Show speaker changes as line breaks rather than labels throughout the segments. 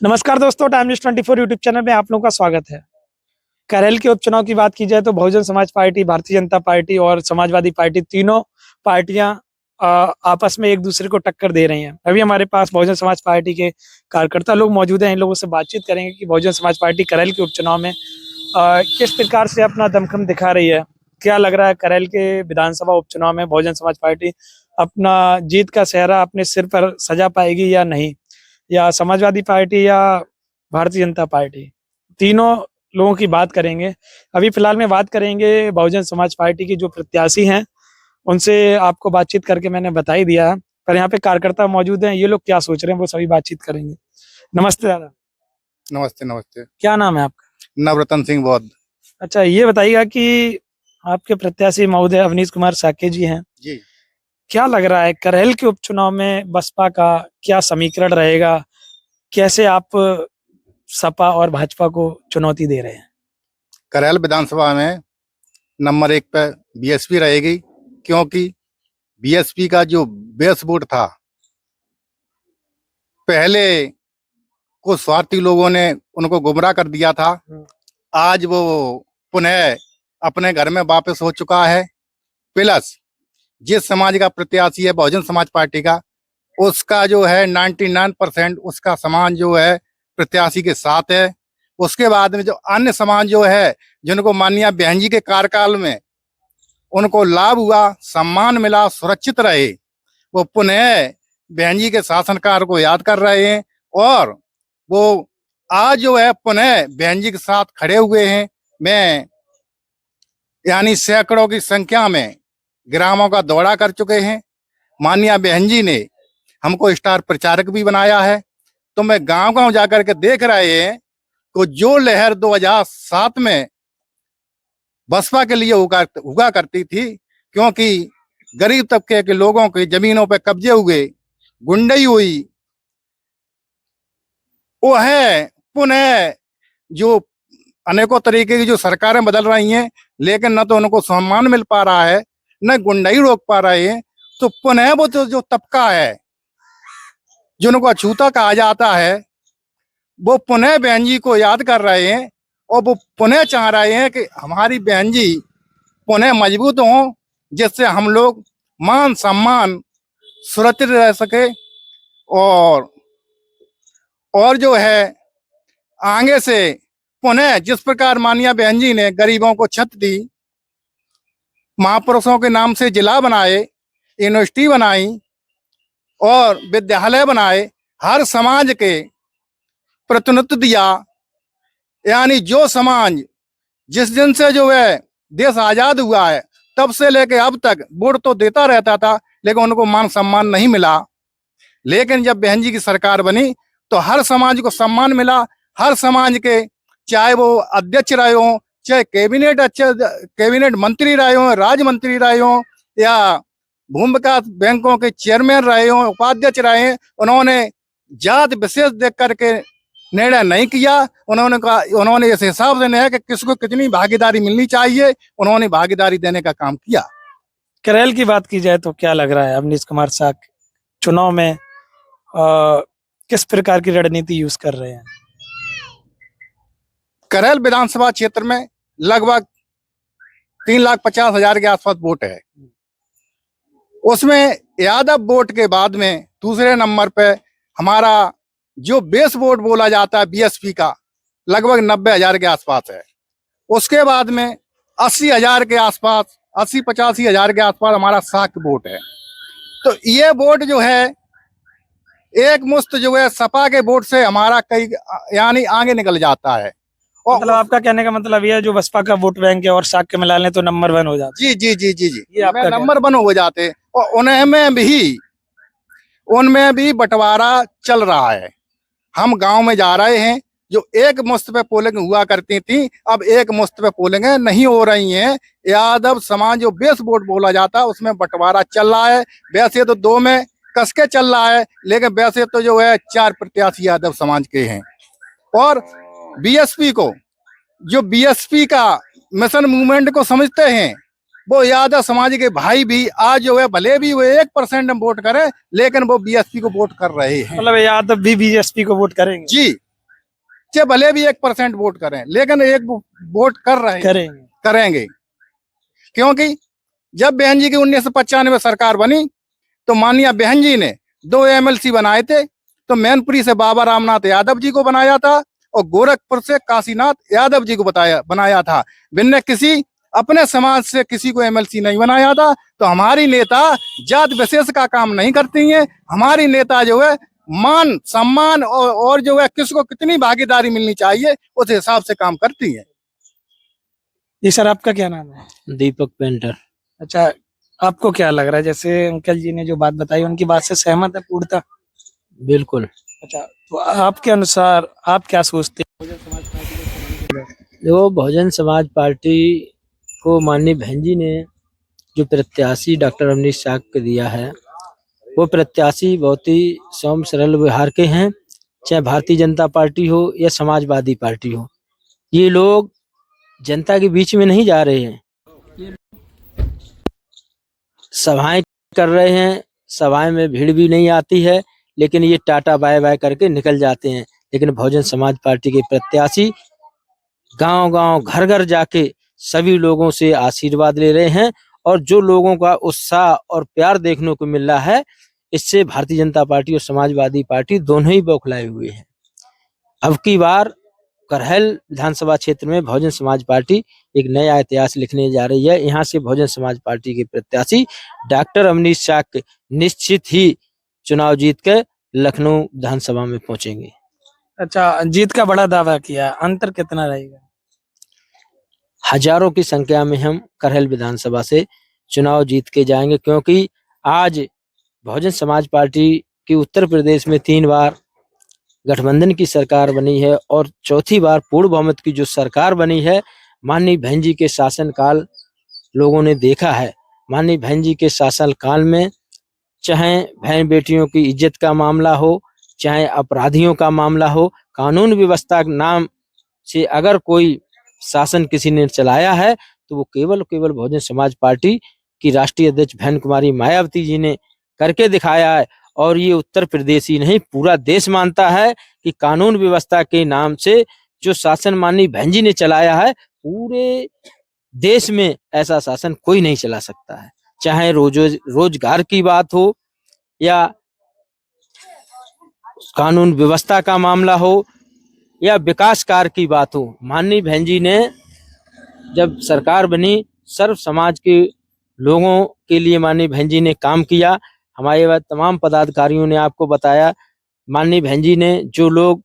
नमस्कार दोस्तों, time news 24 YouTube channel में आप लोगों का स्वागत है। करेल के उपचुनाव की बात की जाए तो बहुजन समाज पार्टी, भारतीय जनता पार्टी और समाजवादी पार्टी तीनों पार्टियां आपस में एक दूसरे को टक्कर दे रही हैं। अभी हमारे पास बहुजन समाज पार्टी के कार्यकर्ता लोग मौजूद हैं। इन लोगों से बातचीत करेंगे कि बहुजन समाज पार्टी करेल के उपचुनाव में किस प्रकार से अपना दमखम दिखा रही है। क्या लग रहा है करेल के विधानसभा उपचुनाव में बहुजन समाज पार्टी अपना जीत का सेहरा अपने सिर पर सजा पाएगी या नहीं, या समाजवादी पार्टी या भारतीय जनता पार्टी। तीनों लोगों की बात करेंगे। अभी फिलहाल में बात करेंगे बहुजन समाज पार्टी की जो प्रत्याशी हैं उनसे। आपको बातचीत करके मैंने बता ही दिया है, पर यहाँ पे कार्यकर्ता मौजूद हैं। ये लोग क्या सोच रहे हैं वो सभी बातचीत करेंगे। नमस्ते दादा।
नमस्ते नमस्ते।
क्या नाम है आपका?
नवरत्न सिंह बौद्ध
अच्छा, ये बताइएगा कि आपके प्रत्याशी महोदय अवनीश कुमार साके जी हैं।
जी।
क्या लग रहा है करेल के उपचुनाव में बसपा का क्या समीकरण रहेगा? कैसे आप सपा और भाजपा को चुनौती दे रहे हैं?
करेल विधानसभा में नंबर 1 पे बीएसपी रहेगी, क्योंकि बीएसपी का जो बेस वोट था, पहले कुछ स्वार्थी लोगों ने उनको गुमराह कर दिया था। आज वो पुनः अपने घर में वापस हो चुका है। प्लस जिस समाज का प्रत्याशी है बहुजन समाज पार्टी का, उसका जो है 99% उसका समाज जो है प्रत्याशी के साथ है। उसके बाद में जो अन्य समाज जो है, जिनको माननीय बहन जी के कार्यकाल में उनको लाभ हुआ, सम्मान मिला, सुरक्षित रहे, वो पुनः बहन जी के शासनकाल को याद कर रहे हैं और वो आज जो है पुनः बहन जी के साथ खड़े हुए हैं। मैं यानी सैकड़ों की संख्या में ग्रामों का दौरा कर चुके हैं। माननीय बहन जी ने हमको स्टार प्रचारक भी बनाया है, तो मैं गांव-गांव जाकर के देख रहे हैं कि जो लहर 2007 में बसपा के लिए हुआ करती थी, क्योंकि गरीब तबके के लोगों की जमीनों पे कब्जे हुए, गुंडई हुई, वो है पुनः जो अनेकों तरीके की जो सरकारें बदल रही हैं, लेकिन न तो उनको सम्मान मिल पा रहा है, न गुंडई रोक पा रहे हैं। तो पुनः वो जो तबका है जिनको अछूता कहा जाता है, वो पुनः बहन जी को याद कर रहे हैं और वो पुनः चाह रहे हैं कि हमारी बहन जी पुनः मजबूत हों, जिससे हम लोग मान सम्मान सुरक्षित रह सके और जो है आगे से पुनः जिस प्रकार माननीय बहन जी ने गरीबों को छत दी, महापुरुषों के नाम से जिला बनाए, यूनिवर्सिटी बनाई और विद्यालय बनाए, हर समाज के प्रतिनिधित्व दिया। यानी जो समाज जिस दिन से जो है देश आजाद हुआ है, तब से लेके अब तक वोट तो देता रहता था, लेकिन उनको मान सम्मान नहीं मिला। लेकिन जब बहन जी की सरकार बनी तो हर समाज को सम्मान मिला। हर समाज के, चाहे वो अध्यक्ष रहे हों, चाहे कैबिनेट मंत्री रहे हों, राज्य मंत्री रहे हों, या भूमि विकास बैंकों के चेयरमैन रहे हों, उपाध्यक्ष रहे हैं, उन्होंने जात विशेष देख करके निर्णय नहीं किया। उन्होंने इस हिसाब से नहीं कि किसको कितनी भागीदारी मिलनी चाहिए, उन्होंने भागीदारी देने का काम किया।
करेल की बात की जाए तो क्या लग रहा है अवनीश कुमार साके चुनाव में किस प्रकार की रणनीति यूज कर रहे हैं?
करेल विधानसभा क्षेत्र में लगभग 3,50,000 के आसपास वोट है। उसमें यादव वोट के बाद में दूसरे नंबर पे हमारा जो बेस वोट बोला जाता है बीएसपी का, लगभग 90,000 के आसपास है। उसके बाद में 80,000 के आसपास, 80-85,000 के आसपास हमारा साक वोट है। तो ये वोट जो है एक मुश्त जो है सपा के वोट से हमारा कई यानी आगे निकल जाता है।
मतलब आपका कहने का मतलब ये है जो बसपा का वोट बैंक है और साक के मिला लें तो नंबर 1 हो जाता
जी जी जी जी जी,
ये आपका
नंबर 1 हो जाते। और उनमें भी बंटवारा चल रहा है। हम गांव में जा रहे हैं, जो एक मुश्त पे पोलिंग हुआ करती थी, अब एक मुश्त पे पोलिंग नहीं हो रही हैं। यादव समाज जो बेस वोट बोला जाता है उसमें बंटवारा चल रहा है। वैसे तो 2 में कसके चल रहा है, लेकिन वैसे तो जो है 4 प्रत्याशी यादव समाज के हैं। और बीएसपी को, जो बीएसपी का मिशन मूवमेंट को समझते हैं, वो यादव समाज के भाई भी आज जो है भले भी वो 1% वोट करे, लेकिन वो बीएसपी को वोट कर रहे हैं।
मतलब यादव भी बीएसपी को वोट करेंगे?
जी, चाहे भले भी 1% वोट करें, लेकिन एक वोट कर रहे हैं,
करेंगे।
करेंगे। क्योंकि जब बहन जी की 1995 में सरकार बनी तो माननीय बहन जी ने 2 MLC बनाए थे। तो मैनपुरी से बाबा रामनाथ यादव जी को बनाया था और गोरखपुर से काशीनाथ यादव जी को बनाया था। बिना किसी अपने समाज से किसी को MLC नहीं बनाया था। तो हमारी नेता जात विशेष का काम नहीं करती हैं। हमारी नेता जो है मान सम्मान और जो है किसको कितनी भागीदारी मिलनी चाहिए उस हिसाब से काम करती है।
जी सर, आपका क्या नाम है?
दीपक पेंटर।
अच्छा, आपको क्या लग रहा है, जैसे अंकल जी ने जो बात बताई उनकी बात से सहमत है पूर्णतः?
बिल्कुल।
अच्छा, तो आपके अनुसार आप क्या सोचते हैं?
देखो, बहुजन समाज पार्टी को माननीय बहन जी ने जो प्रत्याशी डॉक्टर अवनीश शाह को दिया है, वो प्रत्याशी बहुत ही सौम्य सरल व्यवहार के हैं। चाहे भारतीय जनता पार्टी हो या समाजवादी पार्टी हो, ये लोग जनता के बीच में नहीं जा रहे हैं, सभाएं कर रहे हैं। सभाएं में भीड़ भी नहीं आती है, लेकिन ये टाटा बाय बाय करके निकल जाते हैं। लेकिन बहुजन समाज पार्टी के प्रत्याशी गांव-गांव, घर-घर जाके सभी लोगों से आशीर्वाद ले रहे हैं और जो लोगों का उत्साह और प्यार देखने को मिल रहा है, इससे भारतीय जनता पार्टी और समाजवादी पार्टी दोनों ही बौखलाए हुए हैं। अब की बार करहल विधानसभा क्षेत्र में बहुजन समाज पार्टी एक नया इतिहास लिखने जा रही है। यहाँ से बहुजन समाज पार्टी के प्रत्याशी डॉक्टर अवनीश शाह निश्चित ही चुनाव जीत कर लखनऊ विधानसभा में पहुंचेंगे।
अच्छा, जीत का बड़ा दावा किया, अंतर कितना रहेगा?
हजारों की संख्या में हम करहल विधानसभा से चुनाव जीत के जाएंगे, क्योंकि आज बहुजन समाज पार्टी की उत्तर प्रदेश में 3 बार गठबंधन की सरकार बनी है और चौथी बार पूर्ण बहुमत की जो सरकार बनी है, माननीय बहन जी के शासनकाल लोगों ने देखा है। माननीय बहन जी के शासनकाल में चाहे बहन बेटियों की इज्जत का मामला हो, चाहे अपराधियों का मामला हो, कानून व्यवस्था के नाम से अगर कोई शासन किसी ने चलाया है तो वो केवल बहुजन समाज पार्टी की राष्ट्रीय अध्यक्ष बहन कुमारी मायावती जी ने करके दिखाया है। और ये उत्तर प्रदेश ही नहीं, पूरा देश मानता है कि कानून व्यवस्था के नाम से जो शासन माननीय बहन जी ने चलाया है, पूरे देश में ऐसा शासन कोई नहीं चला सकता है। चाहे रोजगार की बात हो या कानून व्यवस्था का मामला हो या विकास कार्य की बात हो, माननीय बहन जी ने जब सरकार बनी, सर्व समाज के लोगों के लिए माननीय बहन जी ने काम किया। हमारे तमाम पदाधिकारियों ने आपको बताया, माननीय बहन जी ने जो लोग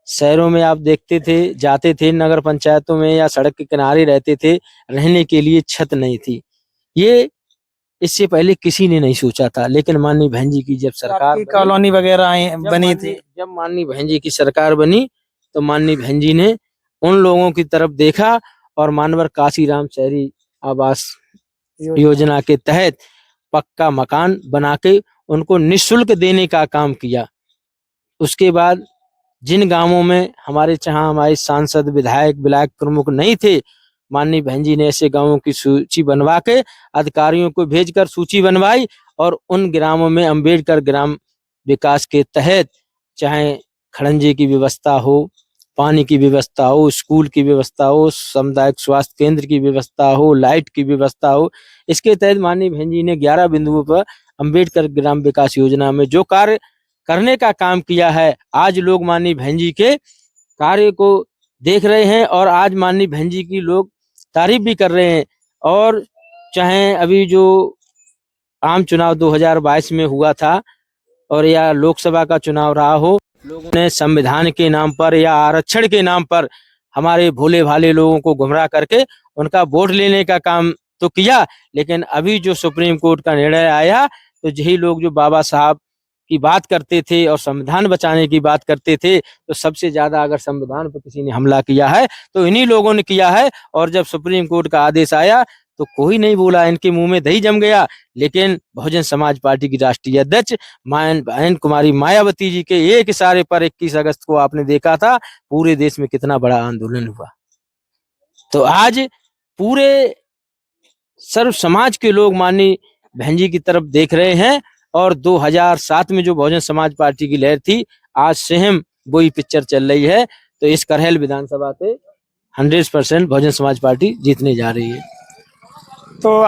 शहरों में आप देखते थे, जाते थे, नगर पंचायतों में या सड़क के किनारे रहते थे, रहने के लिए छत नहीं थी। ये इससे पहले किसी ने नहीं सोचा था, लेकिन माननीय बहन जी की जब सरकार
कॉलोनी वगैरह बनी थी,
जब माननीय बहन जी की सरकार बनी तो माननीय बहन जी ने उन लोगों की तरफ देखा और मानवर काशीराम शहरी आवास योजना के तहत पक्का मकान बना के उनको निःशुल्क देने का काम किया। उसके बाद जिन गांवों में हमारे सांसद, विधायक, ब्लॉक प्रमुख नहीं थे, माननीय बहन जी ने ऐसे गांवों की सूची बनवा के अधिकारियों को भेजकर सूची बनवाई और उन ग्रामों में अंबेडकर ग्राम विकास के तहत चाहे खड़ंजे की व्यवस्था हो, पानी की व्यवस्था हो, स्कूल की व्यवस्था हो, सामुदायिक स्वास्थ्य केंद्र की व्यवस्था हो, लाइट की व्यवस्था हो, इसके तहत माननीय बहन जी ने 11 बिंदुओं पर अंबेडकर ग्राम विकास योजना में जो कार्य करने का काम किया है, आज लोग माननीय बहन जी के कार्य को देख रहे हैं और आज माननीय बहन जी की लोग तारीफ भी कर रहे हैं। और चाहे अभी जो आम चुनाव 2022 में हुआ था और या लोकसभा का चुनाव रहा हो, लोगों ने संविधान के नाम पर या आरक्षण के नाम पर हमारे भोले भाले लोगों को गुमराह करके उनका वोट लेने का काम तो किया, लेकिन अभी जो सुप्रीम कोर्ट का निर्णय आया तो यही लोग जो बाबा साहब की बात करते थे और संविधान बचाने की बात करते थे, तो सबसे ज्यादा अगर संविधान पर किसी ने हमला किया है तो इन्हीं लोगों ने किया है। और जब सुप्रीम कोर्ट का आदेश आया तो कोई नहीं बोला, इनके मुंह में दही जम गया। लेकिन बहुजन समाज पार्टी की राष्ट्रीय अध्यक्ष बहन कुमारी मायावती जी के एक इशारे पर 21 अगस्त को आपने देखा था पूरे देश में कितना बड़ा आंदोलन हुआ। तो आज पूरे सर्व समाज के लोग माननीय बहन जी की तरफ देख रहे हैं और 2007 में जो बहुजन समाज पार्टी की लहर थी, आज सेम वही पिक्चर चल रही है। तो इस करहल विधानसभा से 100% बहुजन समाज पार्टी जीतने जा रही है।
तो